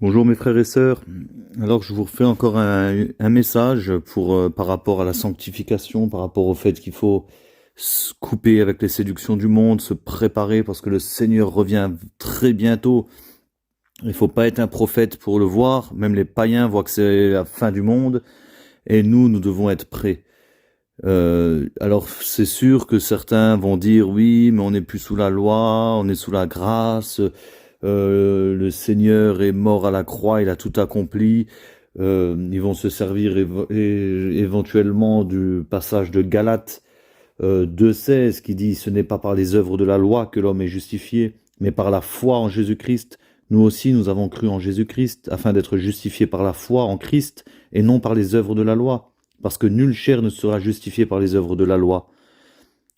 Bonjour mes frères et sœurs. Alors je vous refais encore un message par rapport à la sanctification, par rapport au fait qu'il faut se couper avec les séductions du monde, se préparer parce que le Seigneur revient très bientôt. Il faut pas être un prophète pour le voir. Même les païens voient que c'est la fin du monde et nous devons être prêts. Alors c'est sûr que certains vont dire oui, mais on n'est plus sous la loi, on est sous la grâce. Le Seigneur est mort à la croix, il a tout accompli. Ils vont se servir éventuellement du passage de Galates 2,16 qui dit ce n'est pas par les œuvres de la loi que l'homme est justifié, mais par la foi en Jésus-Christ. Nous aussi, nous avons cru en Jésus-Christ afin d'être justifiés par la foi en Christ et non par les œuvres de la loi. Parce que nulle chair ne sera justifiée par les œuvres de la loi.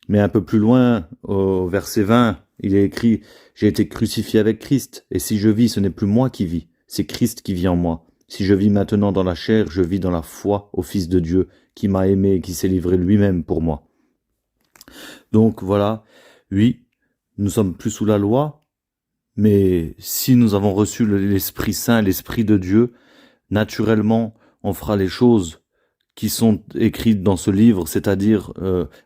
Mais un peu plus loin, au verset 20, il est écrit « J'ai été crucifié avec Christ, et si je vis, ce n'est plus moi qui vis, c'est Christ qui vit en moi. Si je vis maintenant dans la chair, je vis dans la foi au Fils de Dieu, qui m'a aimé et qui s'est livré lui-même pour moi. » Donc voilà, oui, nous sommes plus sous la loi, mais si nous avons reçu l'Esprit Saint, l'Esprit de Dieu, naturellement, on fera les choses qui sont écrites dans ce livre, c'est-à-dire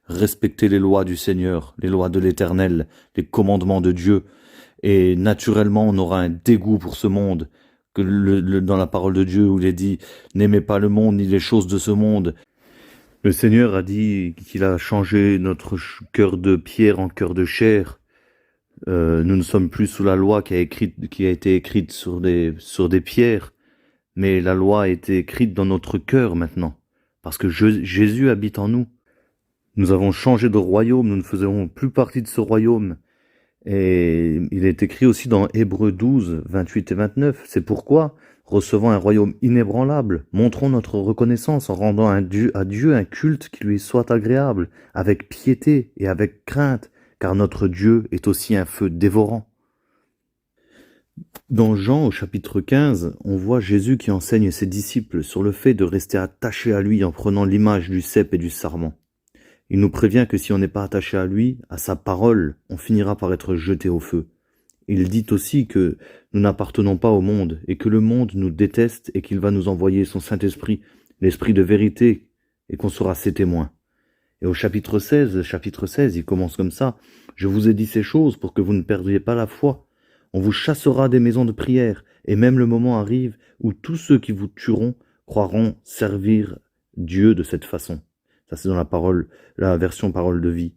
respecter les lois du Seigneur, les lois de l'Éternel, les commandements de Dieu. Et naturellement, on aura un dégoût pour ce monde, que dans la parole de Dieu où il est dit « N'aimez pas le monde ni les choses de ce monde ». Le Seigneur a dit qu'il a changé notre cœur de pierre en cœur de chair. Nous ne sommes plus sous la loi qui a été écrite sur des pierres, mais la loi a été écrite dans notre cœur maintenant, parce que Jésus habite en nous. Nous avons changé de royaume, nous ne faisons plus partie de ce royaume. Et il est écrit aussi dans Hébreux 12, 28 et 29, c'est pourquoi, recevant un royaume inébranlable, montrons notre reconnaissance en rendant à Dieu un culte qui lui soit agréable, avec piété et avec crainte, car notre Dieu est aussi un feu dévorant. Dans Jean, au chapitre 15, on voit Jésus qui enseigne ses disciples sur le fait de rester attaché à lui en prenant l'image du cep et du sarment. Il nous prévient que si on n'est pas attaché à lui, à sa parole, on finira par être jeté au feu. Il dit aussi que nous n'appartenons pas au monde et que le monde nous déteste et qu'il va nous envoyer son Saint-Esprit, l'Esprit de vérité, et qu'on sera ses témoins. Et au chapitre 16, il commence comme ça. « Je vous ai dit ces choses pour que vous ne perdiez pas la foi. On vous chassera des maisons de prière, et même le moment arrive où tous ceux qui vous tueront croiront servir Dieu de cette façon. » Ça, c'est dans la version parole de vie.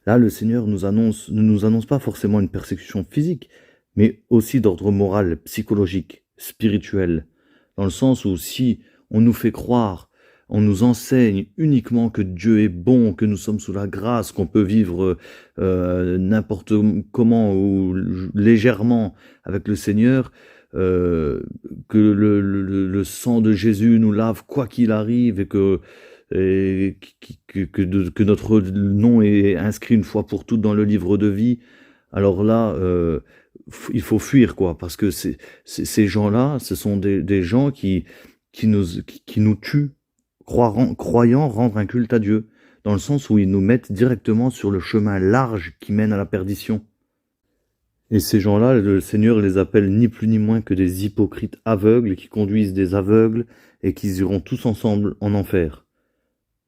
Là, le Seigneur ne nous annonce pas forcément une persécution physique, mais aussi d'ordre moral, psychologique, spirituel, dans le sens où si on nous fait croire, on nous enseigne uniquement que Dieu est bon, que nous sommes sous la grâce, qu'on peut vivre n'importe comment ou légèrement avec le Seigneur, que le sang de Jésus nous lave quoi qu'il arrive et que notre nom est inscrit une fois pour toutes dans le livre de vie, alors là, il faut fuir, quoi, parce que ces gens-là, ce sont des gens qui nous tuent, croyant rendre un culte à Dieu, dans le sens où ils nous mettent directement sur le chemin large qui mène à la perdition. Et ces gens-là, le Seigneur les appelle ni plus ni moins que des hypocrites aveugles qui conduisent des aveugles et qui iront tous ensemble en enfer.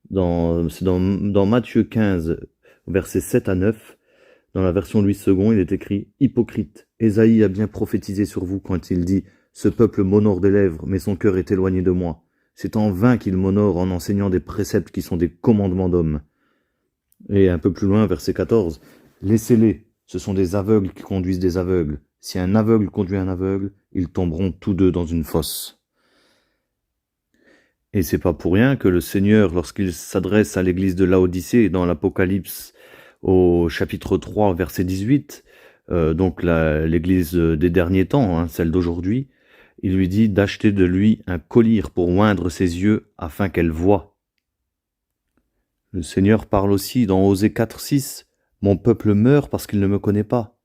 C'est dans Matthieu 15, versets 7 à 9, dans la version Louis II, il est écrit « Hypocrite, Ésaïe a bien prophétisé sur vous quand il dit « Ce peuple m'honore des lèvres, mais son cœur est éloigné de moi. C'est en vain qu'il m'honore en enseignant des préceptes qui sont des commandements d'hommes. » Et un peu plus loin, verset 14, « Laissez-les, ce sont des aveugles qui conduisent des aveugles. Si un aveugle conduit un aveugle, ils tomberont tous deux dans une fosse. » Et c'est pas pour rien que le Seigneur, lorsqu'il s'adresse à l'église de Laodicée, dans l'Apocalypse, au chapitre 3, verset 18, donc l'église des derniers temps, hein, celle d'aujourd'hui, il lui dit d'acheter de lui un collyre pour oindre ses yeux afin qu'elle voie. Le Seigneur parle aussi dans Osée 4, 6, « Mon peuple meurt parce qu'il ne me connaît pas.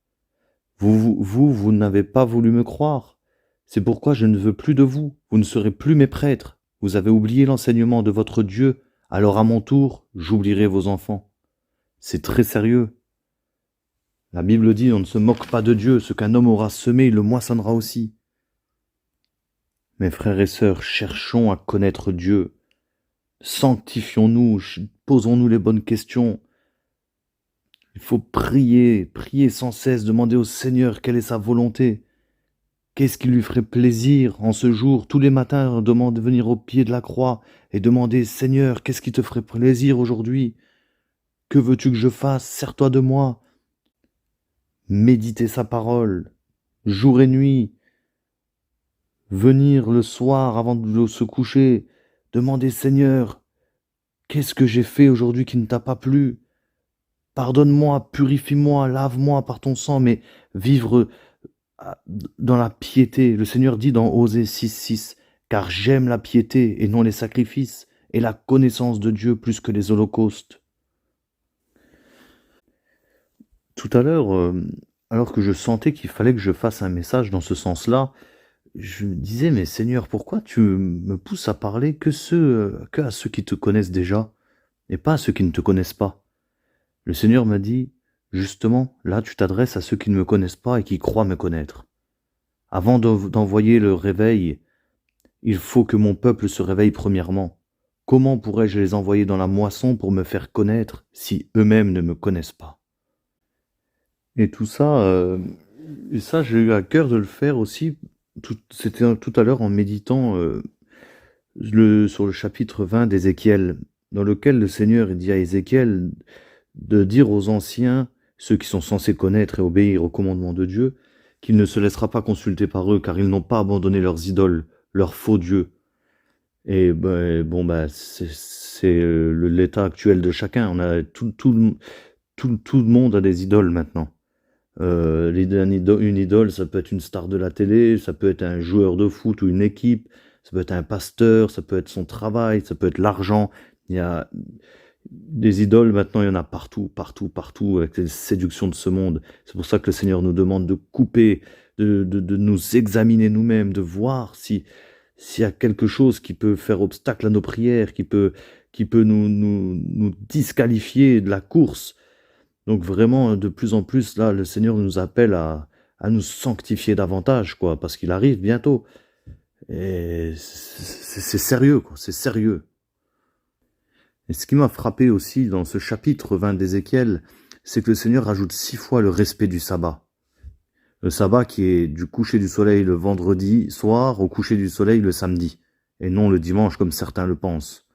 Vous n'avez pas voulu me croire. C'est pourquoi je ne veux plus de vous. Vous ne serez plus mes prêtres. Vous avez oublié l'enseignement de votre Dieu. Alors à mon tour, j'oublierai vos enfants. » C'est très sérieux. La Bible dit, on ne se moque pas de Dieu. Ce qu'un homme aura semé, il le moissonnera aussi. Mes frères et sœurs, cherchons à connaître Dieu. Sanctifions-nous, posons-nous les bonnes questions. Il faut prier, prier sans cesse, demander au Seigneur quelle est sa volonté. Qu'est-ce qui lui ferait plaisir en ce jour? Tous les matins, demande de venir au pied de la croix et demander, Seigneur, qu'est-ce qui te ferait plaisir aujourd'hui? Que veux-tu que je fasse? Sers-toi de moi. Méditer sa parole, jour et nuit. Venir le soir avant de se coucher, demander, Seigneur, qu'est-ce que j'ai fait aujourd'hui qui ne t'a pas plu? Pardonne-moi, purifie-moi, lave-moi par ton sang, mais vivre dans la piété. Le Seigneur dit dans Osée 6:6, car j'aime la piété et non les sacrifices, et la connaissance de Dieu plus que les holocaustes. Tout à l'heure, alors que je sentais qu'il fallait que je fasse un message dans ce sens-là, je me disais, mais Seigneur, pourquoi tu me pousses à parler que à ceux qui te connaissent déjà, et pas à ceux qui ne te connaissent pas? Le Seigneur m'a dit, justement, là tu t'adresses à ceux qui ne me connaissent pas et qui croient me connaître. Avant d'envoyer le réveil, il faut que mon peuple se réveille premièrement. Comment pourrais-je les envoyer dans la moisson pour me faire connaître si eux-mêmes ne me connaissent pas? Et tout ça, j'ai eu à cœur de le faire aussi. C'était tout à l'heure en méditant sur le chapitre 20 d'Ézéchiel, dans lequel le Seigneur dit à Ézéchiel de dire aux anciens, ceux qui sont censés connaître et obéir au commandement de Dieu, qu'il ne se laissera pas consulter par eux, car ils n'ont pas abandonné leurs idoles, leurs faux dieux. Et c'est l'état actuel de chacun. On a tout le monde a des idoles maintenant. Une idole, ça peut être une star de la télé, ça peut être un joueur de foot ou une équipe, ça peut être un pasteur, ça peut être son travail, ça peut être l'argent. Il y a des idoles maintenant, il y en a partout, partout, partout, avec les séductions de ce monde. C'est pour ça que le Seigneur nous demande de couper, de nous examiner nous-mêmes, de voir s'il y a quelque chose qui peut faire obstacle à nos prières, qui peut nous disqualifier de la course. Donc vraiment, de plus en plus, là, le Seigneur nous appelle à nous sanctifier davantage, quoi, parce qu'il arrive bientôt. Et c'est sérieux, quoi, c'est sérieux. Et ce qui m'a frappé aussi dans ce chapitre 20 d'Ézéchiel, c'est que le Seigneur rajoute 6 fois le respect du sabbat. Le sabbat qui est du coucher du soleil le vendredi soir au coucher du soleil le samedi, et non le dimanche comme certains le pensent.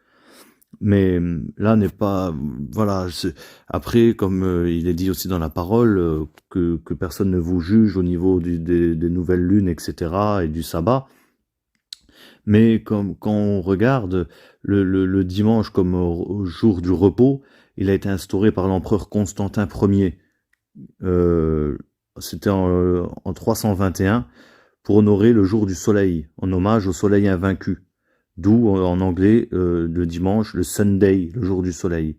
Mais là n'est pas, voilà, après comme il est dit aussi dans la parole, que personne ne vous juge au niveau des nouvelles lunes, etc., et du sabbat. Mais quand on regarde le dimanche comme au jour du repos, il a été instauré par l'empereur Constantin Ier. C'était en 321 pour honorer le jour du soleil, en hommage au soleil invaincu. D'où en anglais le dimanche, le Sunday, le jour du soleil.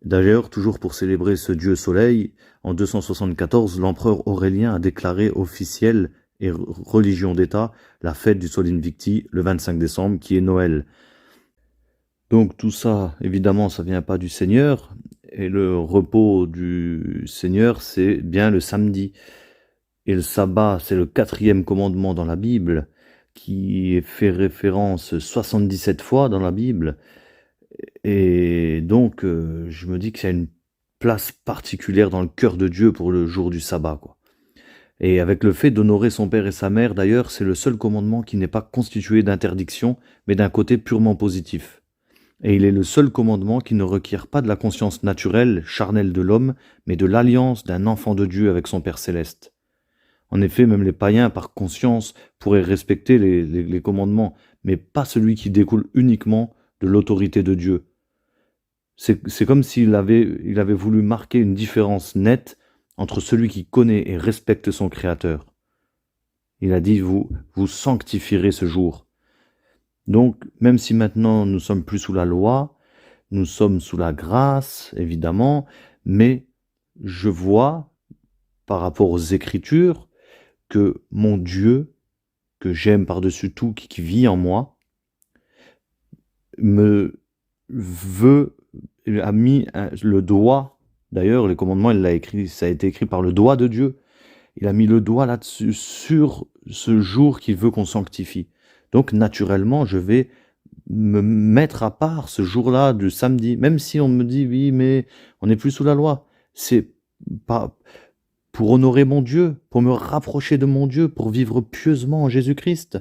D'ailleurs, toujours pour célébrer ce dieu soleil, en 274, l'empereur Aurélien a déclaré officielle et religion d'État la fête du Sol Invicti le 25 décembre, qui est Noël. Donc tout ça, évidemment, ça vient pas du Seigneur, et le repos du Seigneur, c'est bien le samedi. Et le sabbat, c'est le 4e commandement dans la Bible, qui fait référence 77 fois dans la Bible. Et donc, je me dis qu'il y a une place particulière dans le cœur de Dieu pour le jour du sabbat, quoi. Et avec le fait d'honorer son père et sa mère, d'ailleurs, c'est le seul commandement qui n'est pas constitué d'interdiction, mais d'un côté purement positif. Et il est le seul commandement qui ne requiert pas de la conscience naturelle, charnelle de l'homme, mais de l'alliance d'un enfant de Dieu avec son Père céleste. En effet, même les païens, par conscience, pourraient respecter les commandements, mais pas celui qui découle uniquement de l'autorité de Dieu. C'est comme s'il avait voulu marquer une différence nette entre celui qui connaît et respecte son Créateur. Il a dit, vous sanctifierez ce jour. Donc, même si maintenant nous sommes plus sous la loi, nous sommes sous la grâce, évidemment, mais je vois, par rapport aux Écritures, que mon Dieu, que j'aime par-dessus tout, qui vit en moi, a mis le doigt, d'ailleurs les commandements, ça a été écrit par le doigt de Dieu, il a mis le doigt là-dessus, sur ce jour qu'il veut qu'on sanctifie. Donc naturellement, je vais me mettre à part ce jour-là du samedi, même si on me dit oui, mais on n'est plus sous la loi. C'est pas pour honorer mon Dieu, pour me rapprocher de mon Dieu, pour vivre pieusement en Jésus-Christ.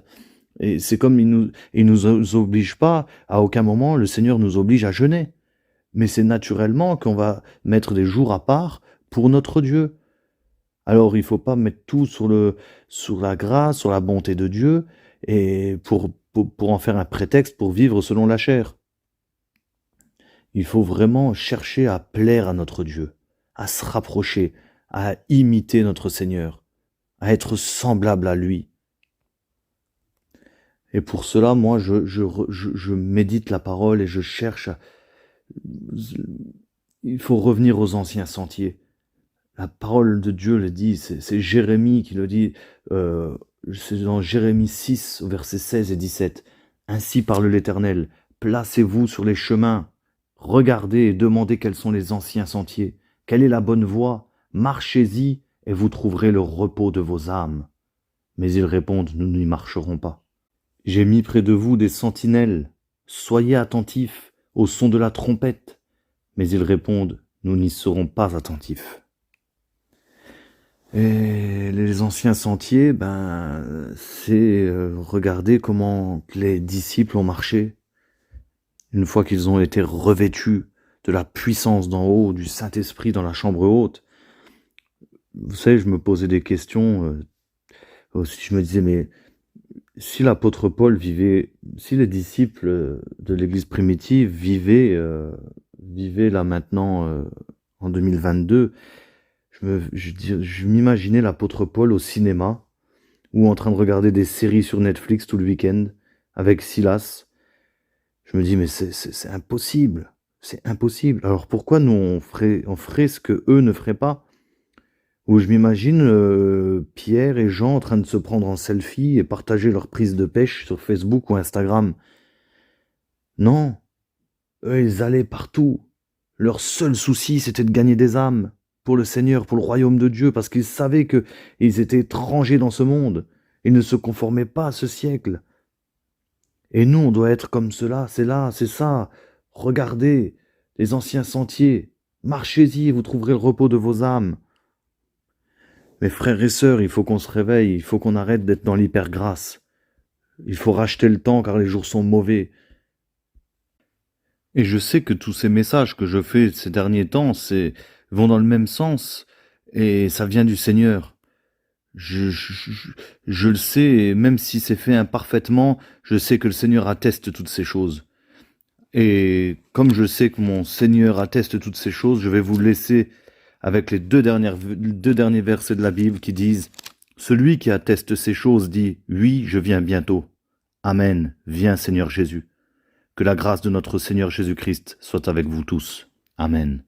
Et c'est comme il nous oblige pas, à aucun moment le Seigneur nous oblige à jeûner. Mais c'est naturellement qu'on va mettre des jours à part pour notre Dieu. Alors il faut pas mettre tout sur la grâce, sur la bonté de Dieu, et pour en faire un prétexte pour vivre selon la chair. Il faut vraiment chercher à plaire à notre Dieu, à se rapprocher, à imiter notre Seigneur, à être semblable à lui. Et pour cela, moi, je médite la parole et je cherche à... Il faut revenir aux anciens sentiers. La parole de Dieu le dit, c'est Jérémie qui le dit, c'est dans Jérémie 6, versets 16 et 17. Ainsi parle l'Éternel, placez-vous sur les chemins, regardez et demandez quels sont les anciens sentiers, quelle est la bonne voie, marchez-y et vous trouverez le repos de vos âmes. Mais ils répondent, nous n'y marcherons pas. J'ai mis près de vous des sentinelles, soyez attentifs au son de la trompette. Mais ils répondent, nous n'y serons pas attentifs. Et les anciens sentiers, c'est regarder comment les disciples ont marché, une fois qu'ils ont été revêtus de la puissance d'en haut, du Saint-Esprit dans la chambre haute. Vous savez, je me posais des questions, aussi, je me disais, mais si l'apôtre Paul vivait, si les disciples de l'Église primitive vivaient là maintenant en 2022, je m'imaginais l'apôtre Paul au cinéma ou en train de regarder des séries sur Netflix tout le week-end avec Silas. Je me dis mais c'est impossible, c'est impossible. Alors pourquoi nous on ferait ce que eux ne feraient pas? Où je m'imagine Pierre et Jean en train de se prendre en selfie et partager leur prise de pêche sur Facebook ou Instagram. Non, eux ils allaient partout. Leur seul souci c'était de gagner des âmes pour le Seigneur, pour le royaume de Dieu, parce qu'ils savaient qu'ils étaient étrangers dans ce monde. Ils ne se conformaient pas à ce siècle. Et nous, on doit être comme cela, c'est ça. Regardez les anciens sentiers, marchez-y et vous trouverez le repos de vos âmes. Mes frères et sœurs, il faut qu'on se réveille, il faut qu'on arrête d'être dans l'hypergrâce. Il faut racheter le temps car les jours sont mauvais. Et je sais que tous ces messages que je fais ces derniers temps, vont dans le même sens, et ça vient du Seigneur. Je le sais, et même si c'est fait imparfaitement, je sais que le Seigneur atteste toutes ces choses. Et comme je sais que mon Seigneur atteste toutes ces choses, je vais vous laisser avec les deux derniers versets de la Bible qui disent « Celui qui atteste ces choses dit « Oui, je viens bientôt. Amen, viens Seigneur Jésus. » Que la grâce de notre Seigneur Jésus-Christ soit avec vous tous. Amen.